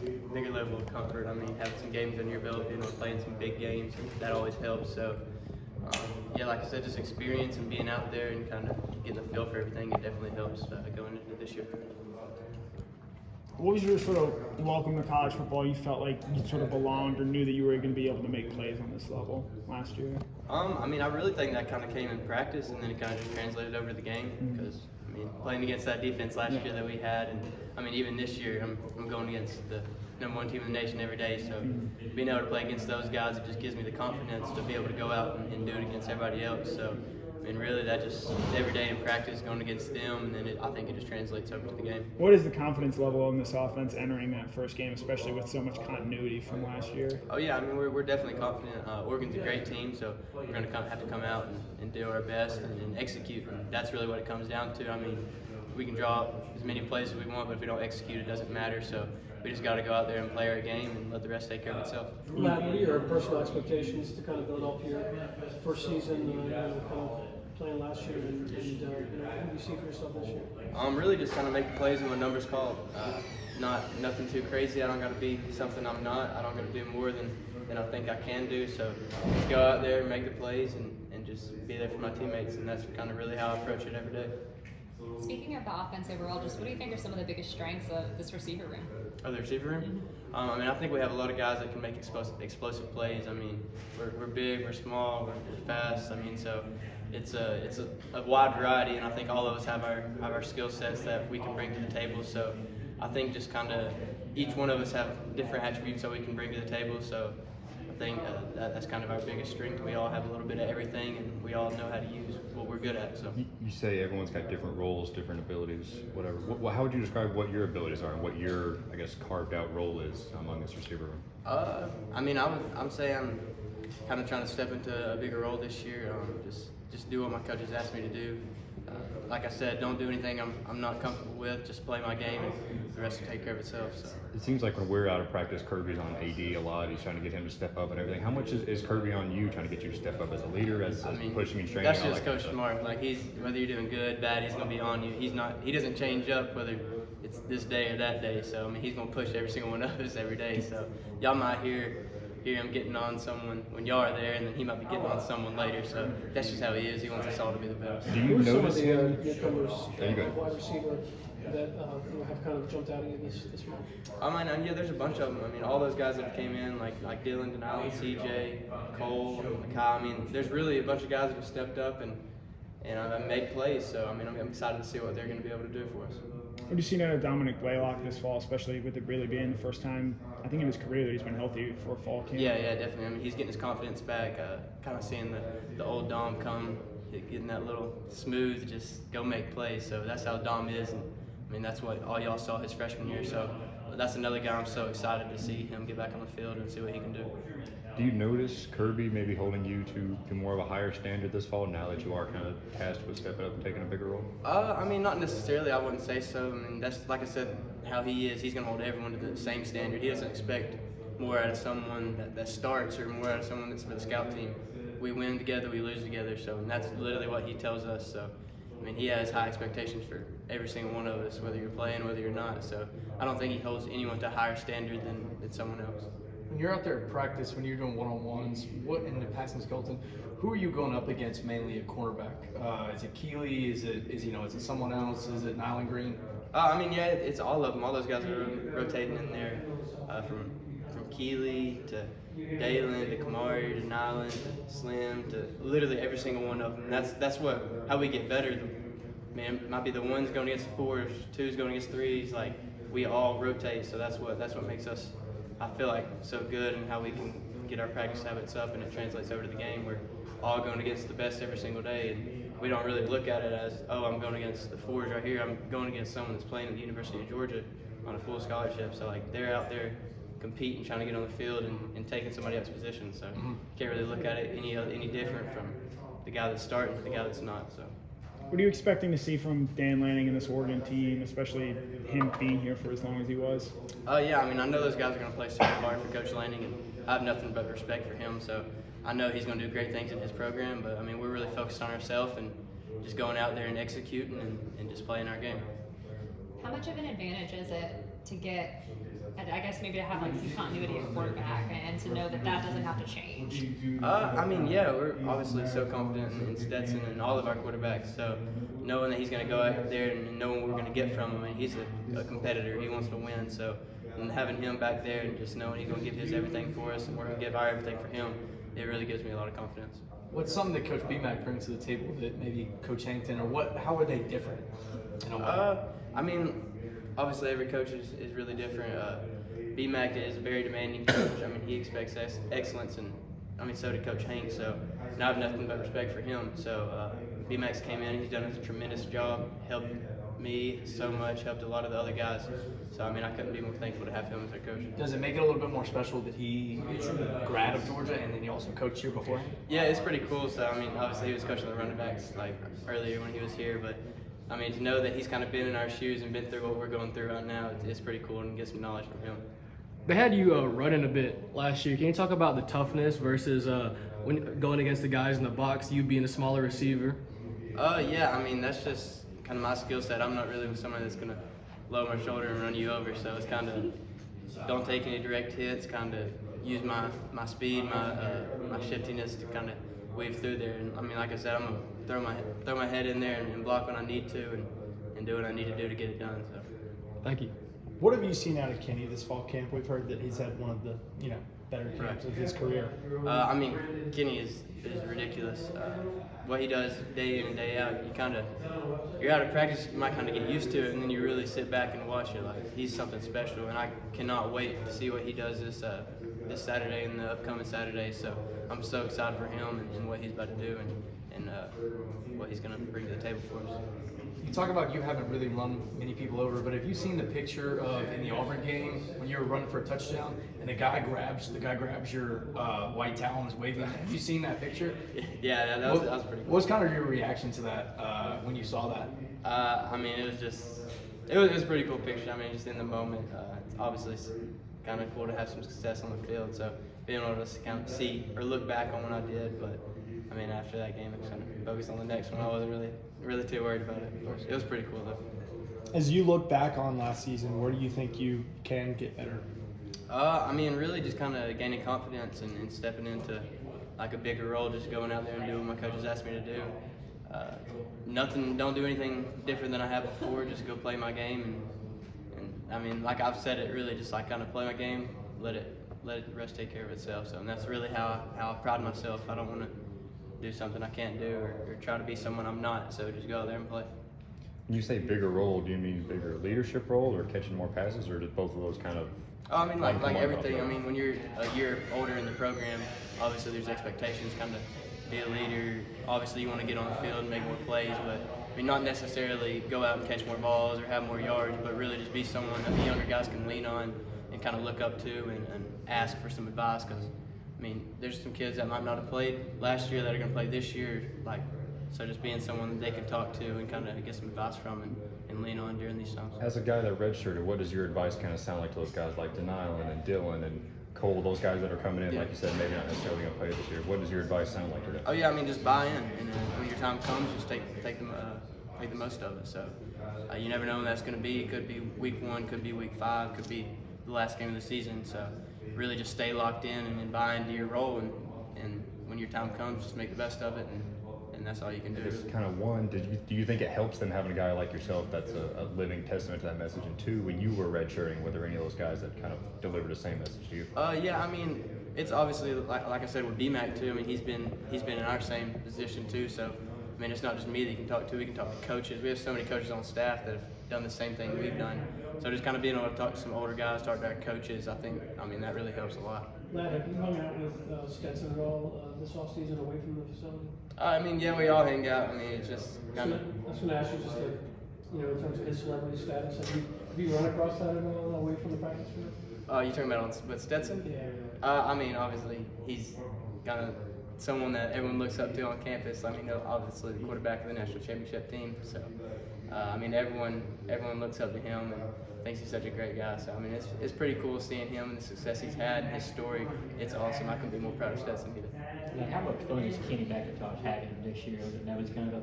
bigger level of comfort. I mean, having some games under your belt, playing some big games, that always helps. So, yeah, like I said, just experience and being out there and kind of getting a feel for everything, it definitely helps going into this year. What was your sort of welcome to college football? You felt like you sort of belonged or knew that you were going to be able to make plays on this level last year? I mean, I really think that kind of came in practice, and then it kind of just translated over to the game. Because I mean, playing against that defense last year that we had, and I mean, even this year, I'm going against the #1 team in the nation every day. So being able to play against those guys, it just gives me the confidence to be able to go out and do it against everybody else. So I mean, really, that just every day in practice going against them, and then I think it just translates over to the game. What is the confidence level in this offense entering that first game, especially with so much continuity from last year? Oh yeah, I mean we're definitely confident. Oregon's a great team, so we're going to have to come out and do our best and execute. And that's really what it comes down to. I mean, we can draw as many plays as we want, but if we don't execute, it doesn't matter. So we just got to go out there and play our game and let the rest take care of itself. Matt, what are your personal expectations to kind of build up your first season, kind of playing last year, and what do you see for yourself this year? Really just kind of make the plays when the numbers called. Nothing too crazy. I don't got to be something I'm not. I don't got to do more than I think I can do. So just go out there, make the plays, and just be there for my teammates. And that's kind of really how I approach it every day. Speaking of the offense overall, just what do you think are some of the biggest strengths of this receiver room? Oh, the receiver room? I mean, I think we have a lot of guys that can make explosive plays. I mean, we're big, we're small, we're fast. I mean, so it's a wide variety, and I think all of us have our skill sets that we can bring to the table. So I think just kind of each one of us have different attributes that we can bring to the table. So I think that's kind of our biggest strength. We all have a little bit of everything, and we all know how to use what we're good at. So you say everyone's got different roles, different abilities, whatever. How would you describe what your abilities are and what your, I guess, carved out role is among this receiver room? I mean, I'm saying I'm kind of trying to step into a bigger role this year. Just do what my coaches asked me to do. Like I said, don't do anything I'm not comfortable with. Just play my game, and the rest will take care of itself. So. It seems like when we're out of practice, Kirby's on AD a lot. He's trying to get him to step up and everything. How much is Kirby on you trying to get you to step up as a leader, as pushing and training? That's just Coach Smart. Like whether you're doing good, bad, he's gonna be on you. He doesn't change up whether it's this day or that day. So I mean, he's gonna push every single one of us every day. So y'all might hear him getting on someone when y'all are there, and then he might be getting on someone later. So that's just how he is. He wants us all to be the best. Do you notice him? Newcomers, wide receiver that have kind of jumped out at you this month? I mean, yeah, there's a bunch of them. I mean, all those guys that came in, like Dylan, Denali, CJ, Cole, Makai. I mean, there's really a bunch of guys that have stepped up and made plays. So I mean, I'm excited to see what they're going to be able to do for us. What do you see out of Dominic Blaylock this fall, especially with it really being the first time, I think, in his career that he's been healthy for fall camp? Yeah, definitely. I mean, he's getting his confidence back, kind of seeing the old Dom come, getting that little smooth, just go make plays. So that's how Dom is, and I mean, that's what all y'all saw his freshman year. So that's another guy I'm so excited to see him get back on the field and see what he can do. Do you notice Kirby maybe holding you to more of a higher standard this fall now that you are kind of tasked with stepping up and taking a bigger role? I mean, not necessarily. I wouldn't say so. I mean, that's like I said, how he is. He's going to hold everyone to the same standard. He doesn't expect more out of someone that starts or more out of someone that's for the scout team. We win together, we lose together. So and that's literally what he tells us. So I mean, he has high expectations for every single one of us, whether you're playing, whether you're not. So I don't think he holds anyone to a higher standard than someone else. When you're out there at practice, when you're doing one-on-ones, what in the passing skeleton, who are you going up against mainly at cornerback? Is it Keeley? Is it someone else? Is it Nyland Green? I mean, yeah, it's all of them. All those guys are rotating in there, from Keeley to Dalen to Kamari to Nyland to Slim to literally every single one of them. That's how we get better. Man, it might be the ones going against the fours, twos going against threes. Like we all rotate, so that's what makes us, I feel like, so good, and how we can get our practice habits up, and it translates over to the game. We're all going against the best every single day, and we don't really look at it as, oh, I'm going against the fours right here. I'm going against someone that's playing at the University of Georgia on a full scholarship. So like they're out there competing, trying to get on the field and taking somebody else's position. So can't really look at it any different from the guy that's starting to the guy that's not. So. What are you expecting to see from Dan Lanning and this Oregon team, especially him being here for as long as he was? Yeah, I mean, I know those guys are going to play super hard for Coach Lanning, and I have nothing but respect for him. So I know he's going to do great things in his program, but I mean, we're really focused on ourselves and just going out there and executing and just playing our game. How much of an advantage is it to get And I guess maybe to have like some continuity at quarterback and to know that that doesn't have to change. I mean, yeah, we're obviously so confident in Stetson and all of our quarterbacks. So knowing that he's going to go out there and knowing what we're going to get from him, and he's a competitor, he wants to win. So and having him back there and just knowing he's going to give his everything for us and we're going to give our everything for him, it really gives me a lot of confidence. What's something that Coach BMAC brings to the table that maybe Coach Hankton, or how are they different in a way? I mean, obviously every coach is really different. BMAC is a very demanding coach. I mean, he expects excellence, and I mean, so did Coach Hank. So I have nothing but respect for him. So BMAX came in, he's done a tremendous job, helped me so much, helped a lot of the other guys. So I mean, I couldn't be more thankful to have him as our coach. Does it make it a little bit more special that he is a grad of Georgia and then he also coached here before? Yeah, it's pretty cool. So I mean, obviously he was coaching the running backs like earlier when he was here, but I mean, to know that he's kind of been in our shoes and been through what we're going through right now, it's pretty cool and get some knowledge from him. They had you running a bit last year. Can you talk about the toughness versus when going against the guys in the box, you being a smaller receiver? Yeah, I mean, that's just kind of my skill set. I'm not really someone that's going to lower my shoulder and run you over, so it's kind of don't take any direct hits, kind of use my speed, my shiftiness to kind of weave through there. And I mean, like I said, I'm going to throw my head in there and block when I need to and do what I need to do to get it done. So. Thank you. What have you seen out of Kenny this fall camp? We've heard that he's had one of the better camps of his career. I mean, Kenny is ridiculous. What he does day in and day out, you're out of practice, you might kind of get used to it, and then you really sit back and watch it. Like, he's something special, and I cannot wait to see what he does this Saturday and the upcoming Saturday. So I'm so excited for him and what he's about to do and what he's going to bring to the table for us. You talk about you haven't really run many people over, but have you seen the picture of in the Auburn game when you were running for a touchdown and the guy grabs your white towel and is waving? Have you seen that picture? Yeah, that was pretty cool. What was kind of your reaction to that when you saw that? I mean, it was a pretty cool picture. I mean, just in the moment, it's obviously kind of cool to have some success on the field. So being able to kind of see or look back on what I did, but I mean, after that game, I was kind of focused on the next one. I wasn't really too worried about it. It was pretty cool though. As you look back on last season, where do you think you can get better? I mean, really just kind of gaining confidence and stepping into like a bigger role, just going out there and doing what my coaches asked me to do. Don't do anything different than I have before. Just go play my game, and I mean, like I've said it, really just like kind of play my game, let the rest take care of itself. So, and that's really how I pride myself. I don't want to do something I can't do or try to be someone I'm not. So just go out there and play. When you say bigger role, do you mean bigger leadership role or catching more passes, or did both of those kind of? I mean, like everything. I mean, when you're a year older in the program, obviously there's expectations, kind of be a leader. Obviously, you want to get on the field and make more plays, but I mean, not necessarily go out and catch more balls or have more yards, but really just be someone that the younger guys can lean on and kind of look up to and ask for some advice. Because I mean, there's some kids that might not have played last year that are going to play this year. So just being someone that they can talk to and kind of get some advice from and lean on during these times. As a guy that redshirted, what does your advice kind of sound like to those guys like Denylin and Dylan and Cole, those guys that are coming in, like you said, maybe not necessarily going to play this year? What does your advice sound like to them? Oh yeah, I mean, just buy in, and when your time comes, just make the most of it. So you never know when that's going to be. It could be week 1, could be week 5, could be the last game of the season. So really just stay locked in and buy into your role, and when your time comes, just make the best of it, and that's all you can do. Just kind of one, do you think it helps them having a guy like yourself that's a living testament to that message? And 2, when you were redshirting, were there any of those guys that kind of delivered the same message to you? Yeah, I mean, it's obviously like I said with BMAC too. I mean, he's been in our same position too. So I mean, it's not just me that you can talk to. We can talk to coaches. We have so many coaches on staff that have done the same thing we've done. So just kind of being able to talk to some older guys, talk to our coaches, I mean, that really helps a lot. Matt, have you hung out with Stetson at all this offseason away from the facility? I mean, yeah, we all hang out. I mean, it's just kind of. I was going to ask you just like, in terms of his celebrity status, have you run across that at all away from the practice field? Oh, you talking about with Stetson? Yeah. I mean, obviously, he's kind of someone that everyone looks up to on campus. I mean, obviously the quarterback of the national championship team. So, I mean, everyone looks up to him and thinks he's such a great guy. So I mean, it's pretty cool seeing him and the success he's had, his story. It's awesome. I couldn't be more proud of Stetson either. Like, how much fun is Kenny McIntosh having him this year? Now he's kind of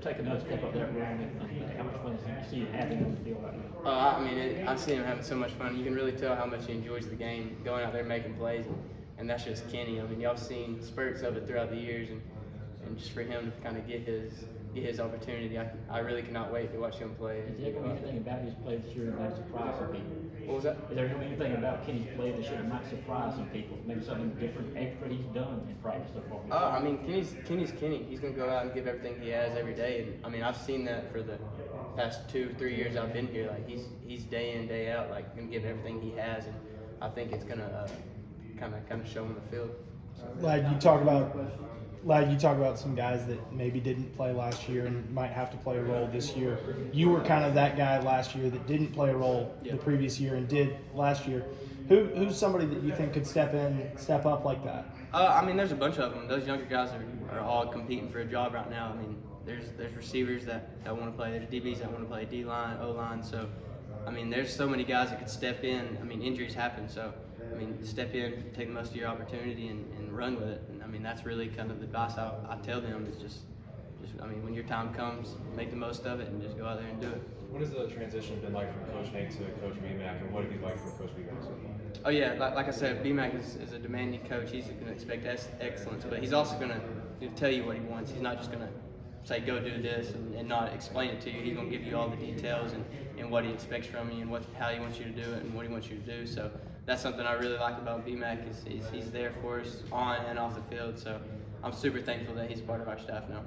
taking another step up that round. How much fun is he see having him on the field right now? I mean, I see him having so much fun. You can really tell how much he enjoys the game, going out there making plays, and that's just Kenny. I mean, y'all have seen spurts of it throughout the years, and just for him to kind of get his opportunity, I really cannot wait to watch him play. Is there going to be anything about his play this year that might surprise some people? What was that? Is there going to be anything about Kenny's play this year that might surprise some people? Maybe something different extra he's done in practice so far? I mean, Kenny's Kenny. He's going to go out and give everything he has every day. And I mean, I've seen that for the past 2-3 years I've been here. Like he's day in, day out, like going to give everything he has, and I think it's going to kind of show on the field. Like you talk about some guys that maybe didn't play last year and might have to play a role this year. You were kind of that guy last year that didn't play a role the previous year and did last year. Who's somebody that you think could step up like that? I mean, there's a bunch of them. Those younger guys are all competing for a job right now. I mean, there's receivers that want to play. There's DBs that want to play, D-line, O-line. So, I mean, there's so many guys that could step in. I mean, injuries happen. So, I mean, step in, take most of your opportunity and run with it. And, I mean, that's really kind of the advice I tell them is just, I mean, when your time comes, make the most of it and just go out there and do it. What has the transition been like from Coach Nate to Coach BMAC, and what have you liked from Coach BMAC so far? Oh yeah, like I said, BMAC is a demanding coach. He's going to expect excellence, but he's also going to tell you what he wants. He's not just going to say go do this and not explain it to you. He's going to give you all the details and what he expects from you and how he wants you to do it and what he wants you to do. So that's something I really like about BMAC is he's there for us on and off the field. So I'm super thankful that he's part of our staff now.